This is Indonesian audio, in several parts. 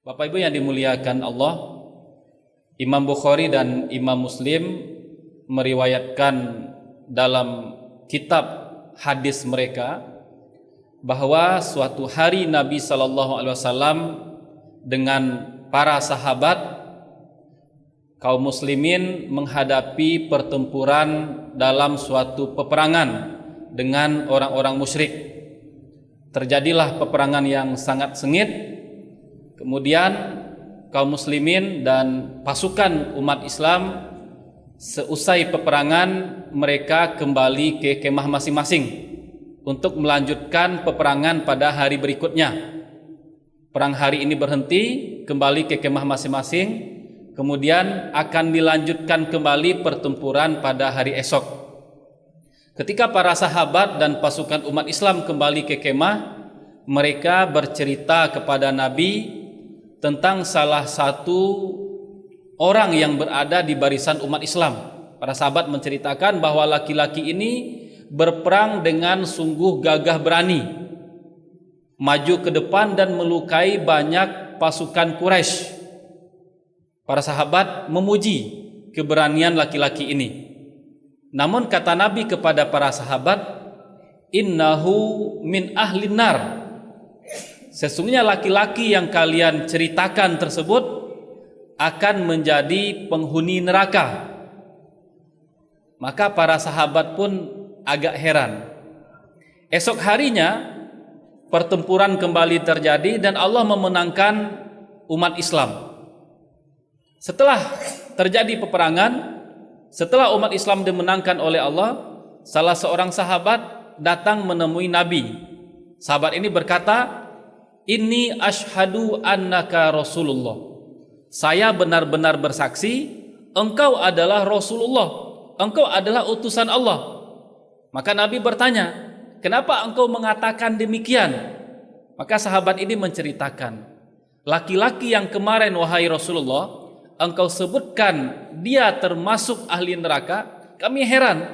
Bapak Ibu yang dimuliakan Allah, Imam Bukhari dan Imam Muslim meriwayatkan dalam kitab hadis mereka bahwa suatu hari Nabi SAW dengan para sahabat kaum muslimin menghadapi pertempuran dalam suatu peperangan dengan orang-orang musyrik. Terjadilah peperangan yang sangat sengit. Kemudian kaum muslimin dan pasukan umat Islam seusai peperangan mereka kembali ke kemah masing-masing untuk melanjutkan peperangan pada hari berikutnya. Perang hari ini berhenti, kembali ke kemah masing-masing, kemudian akan dilanjutkan kembali pertempuran pada hari esok. Ketika para sahabat dan pasukan umat Islam kembali ke kemah, mereka bercerita kepada Nabi tentang salah satu orang yang berada di barisan umat Islam. Para sahabat menceritakan bahwa laki-laki ini berperang dengan sungguh gagah berani, maju ke depan dan melukai banyak pasukan Quraisy. Para sahabat memuji keberanian laki-laki ini. Namun kata Nabi kepada para sahabat, innahu min ahlin nar. Sesungguhnya laki-laki yang kalian ceritakan tersebut akan menjadi penghuni neraka. Maka para sahabat pun agak heran. Esok harinya pertempuran kembali terjadi dan Allah memenangkan umat Islam. Setelah terjadi peperangan, setelah umat Islam dimenangkan oleh Allah, salah seorang sahabat datang menemui Nabi. Sahabat ini berkata, "Inni ashhadu annaka Rasulullah." Saya benar-benar bersaksi engkau adalah Rasulullah, engkau adalah utusan Allah. Maka Nabi bertanya, "Kenapa engkau mengatakan demikian?" Maka sahabat ini menceritakan, "Laki-laki yang kemarin wahai Rasulullah, engkau sebutkan dia termasuk ahli neraka, kami heran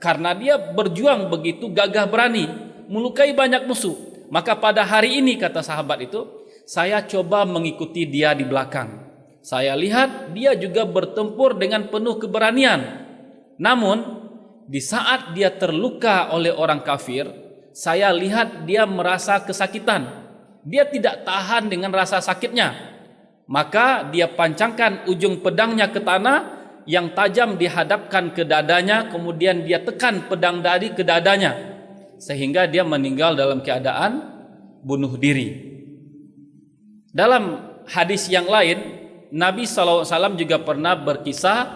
karena dia berjuang begitu gagah berani, melukai banyak musuh. Maka pada hari ini," kata sahabat itu, "saya coba mengikuti dia di belakang. Saya lihat dia juga bertempur dengan penuh keberanian. Namun di saat dia terluka oleh orang kafir, saya lihat dia merasa kesakitan. Dia tidak tahan dengan rasa sakitnya. Maka dia pancangkan ujung pedangnya ke tanah yang tajam dihadapkan ke dadanya, kemudian dia tekan pedang tadi ke dadanya sehingga dia meninggal dalam keadaan bunuh diri." Dalam hadis yang lain, Nabi SAW juga pernah berkisah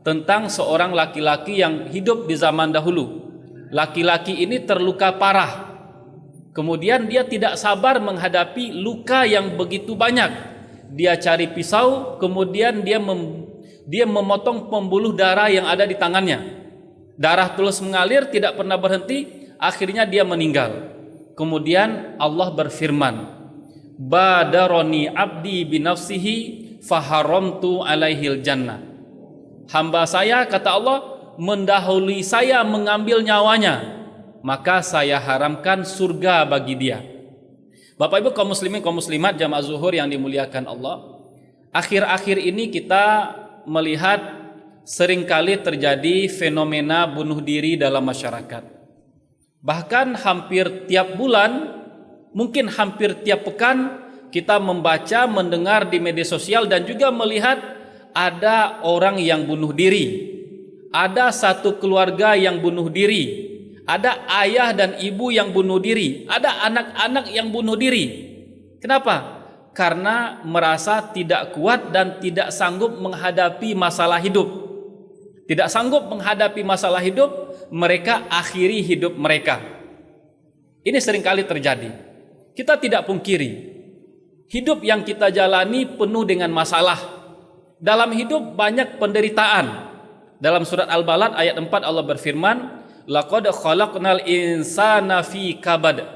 tentang seorang laki-laki yang hidup di zaman dahulu. Laki-laki ini terluka parah. Kemudian dia tidak sabar menghadapi luka yang begitu banyak. Dia cari pisau, kemudian dia memotong pembuluh darah yang ada di tangannya. Darah terus mengalir, tidak pernah berhenti. Akhirnya dia meninggal. Kemudian Allah berfirman, "Badaroni abdi binafsihi faharamtu alaihil jannah." Hamba saya, kata Allah, mendahului saya mengambil nyawanya, maka saya haramkan surga bagi dia. Bapak Ibu kaum muslimin kaum muslimat jamaah zuhur yang dimuliakan Allah, akhir-akhir ini kita melihat seringkali terjadi fenomena bunuh diri dalam masyarakat. Bahkan hampir tiap bulan, mungkin hampir tiap pekan, kita membaca, mendengar di media sosial dan juga melihat ada orang yang bunuh diri, ada satu keluarga yang bunuh diri, ada ayah dan ibu yang bunuh diri, ada anak-anak yang bunuh diri. Kenapa? Karena merasa tidak kuat dan tidak sanggup menghadapi masalah hidup. Tidak sanggup menghadapi masalah hidup, mereka akhiri hidup mereka. Ini seringkali terjadi. Kita tidak pungkiri, hidup yang kita jalani penuh dengan masalah. Dalam hidup banyak penderitaan. Dalam surat Al-Balad ayat 4 Allah berfirman, "Laqad khalaqnal insana fi kabad."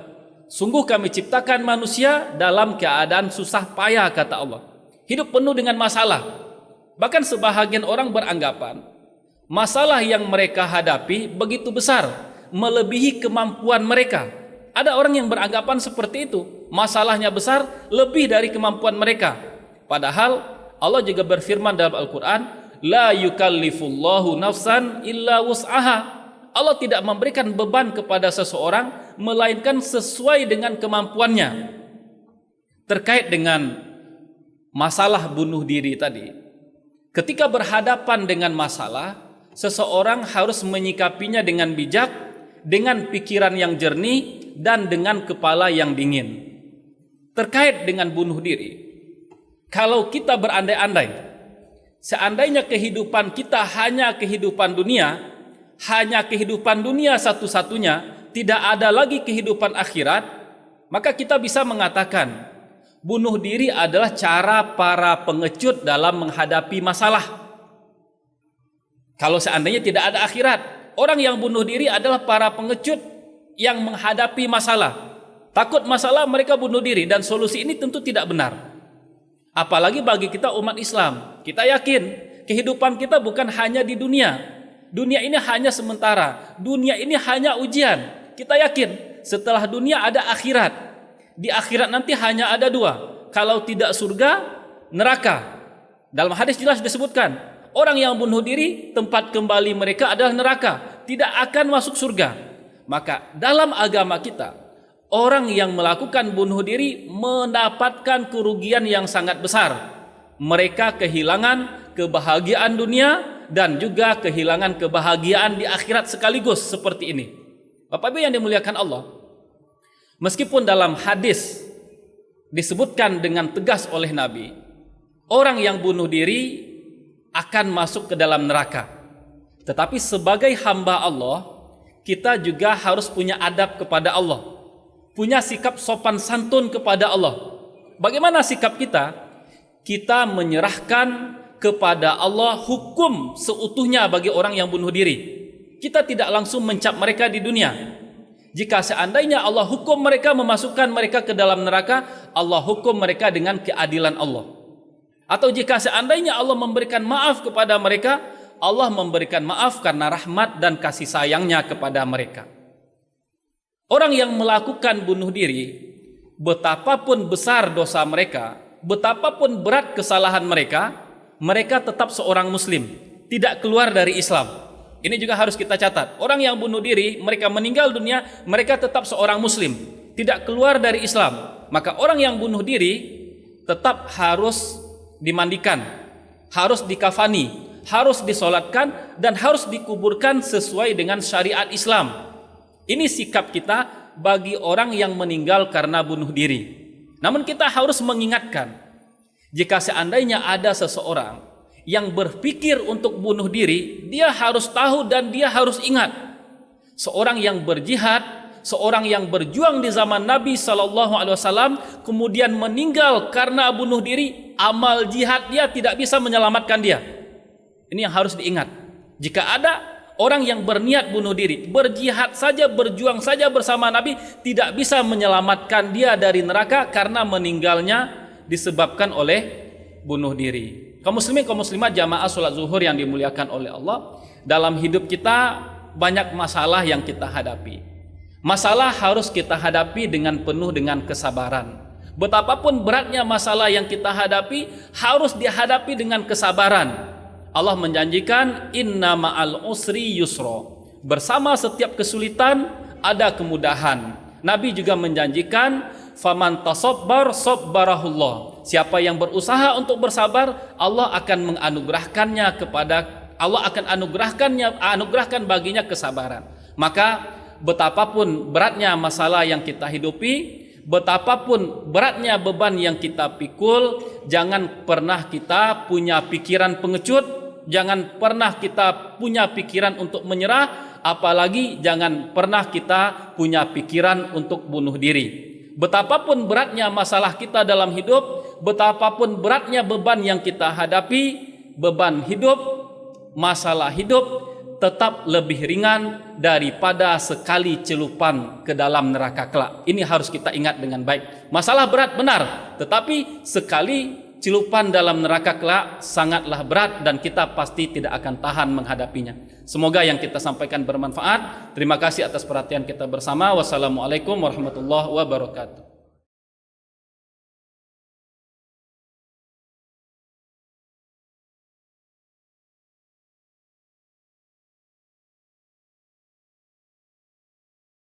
Sungguh kami ciptakan manusia dalam keadaan susah payah, kata Allah. Hidup penuh dengan masalah. Bahkan sebahagian orang beranggapan masalah yang mereka hadapi begitu besar, melebihi kemampuan mereka. Ada orang yang beranggapan seperti itu, masalahnya besar lebih dari kemampuan mereka. Padahal Allah juga berfirman dalam Al-Quran, la yukallifullahu nafsan illa wus'aha. Allah tidak memberikan beban kepada seseorang melainkan sesuai dengan kemampuannya. Terkait dengan masalah bunuh diri tadi, ketika berhadapan dengan masalah, seseorang harus menyikapinya dengan bijak, dengan pikiran yang jernih, dan dengan kepala yang dingin. Terkait dengan bunuh diri, kalau kita berandai-andai, seandainya kehidupan kita hanya kehidupan dunia satu-satunya, tidak ada lagi kehidupan akhirat, maka kita bisa mengatakan bunuh diri adalah cara para pengecut dalam menghadapi masalah. Kalau seandainya tidak ada akhirat, orang yang bunuh diri adalah para pengecut yang menghadapi masalah. Takut masalah mereka bunuh diri, dan solusi ini tentu tidak benar. Apalagi bagi kita umat Islam, kita yakin kehidupan kita bukan hanya di dunia. Dunia ini hanya sementara, dunia ini hanya ujian. Kita yakin setelah dunia ada akhirat. Di akhirat nanti hanya ada dua, kalau tidak surga, neraka. Dalam hadis jelas disebutkan, orang yang bunuh diri tempat kembali mereka adalah neraka, tidak akan masuk surga. Maka dalam agama kita, orang yang melakukan bunuh diri mendapatkan kerugian yang sangat besar. Mereka kehilangan kebahagiaan dunia dan juga kehilangan kebahagiaan di akhirat sekaligus seperti ini. Bapak Ibu yang dimuliakan Allah, meskipun dalam hadis disebutkan dengan tegas oleh Nabi, orang yang bunuh diri akan masuk ke dalam neraka. Tetapi sebagai hamba Allah, kita juga harus punya adab kepada Allah, punya sikap sopan santun kepada Allah. Bagaimana sikap kita? Kita menyerahkan kepada Allah hukum seutuhnya bagi orang yang bunuh diri. Kita tidak langsung mencap mereka di dunia. Jika seandainya Allah hukum mereka, memasukkan mereka ke dalam neraka, Allah hukum mereka dengan keadilan Allah. Atau jika seandainya Allah memberikan maaf kepada mereka, Allah memberikan maaf karena rahmat dan kasih sayangnya kepada mereka. Orang yang melakukan bunuh diri, betapapun besar dosa mereka, betapapun berat kesalahan mereka, mereka tetap seorang muslim, tidak keluar dari Islam. Ini juga harus kita catat. Orang yang bunuh diri, mereka meninggal dunia, mereka tetap seorang muslim, tidak keluar dari Islam. Maka orang yang bunuh diri tetap harus dimandikan, harus dikafani, harus disolatkan, dan harus dikuburkan sesuai dengan syariat Islam. Ini sikap kita bagi orang yang meninggal karena bunuh diri. Namun kita harus mengingatkan, jika seandainya ada seseorang yang berpikir untuk bunuh diri, dia harus tahu dan dia harus ingat, seorang yang berjihad, seorang yang berjuang di zaman Nabi SAW, kemudian meninggal karena bunuh diri, amal jihad dia tidak bisa menyelamatkan dia. Ini yang harus diingat. Jika ada orang yang berniat bunuh diri, berjihad saja, berjuang saja bersama Nabi, tidak bisa menyelamatkan dia dari neraka karena meninggalnya disebabkan oleh bunuh diri. Kaum muslimin, kaum muslimat, jamaah sholat zuhur yang dimuliakan oleh Allah, dalam hidup kita banyak masalah yang kita hadapi. Masalah harus kita hadapi dengan penuh dengan kesabaran. Betapapun beratnya masalah yang kita hadapi, harus dihadapi dengan kesabaran. Allah menjanjikan inna ma'al usri yusra, bersama setiap kesulitan ada kemudahan. Nabi juga menjanjikan faman tasabbar sabbarahullah, siapa yang berusaha untuk bersabar, Allah akan menganugerahkannya anugerahkan baginya kesabaran. Maka betapapun beratnya masalah yang kita hidupi, betapapun beratnya beban yang kita pikul, jangan pernah kita punya pikiran pengecut, jangan pernah kita punya pikiran untuk menyerah, apalagi jangan pernah kita punya pikiran untuk bunuh diri. Betapapun beratnya masalah kita dalam hidup, betapapun beratnya beban yang kita hadapi, beban hidup, masalah hidup tetap lebih ringan daripada sekali celupan ke dalam neraka kelak. Ini harus kita ingat dengan baik. Masalah berat benar, tetapi sekali cilupan dalam neraka kelak sangatlah berat dan kita pasti tidak akan tahan menghadapinya. Semoga yang kita sampaikan bermanfaat. Terima kasih atas perhatian kita bersama. Wassalamualaikum warahmatullahi wabarakatuh.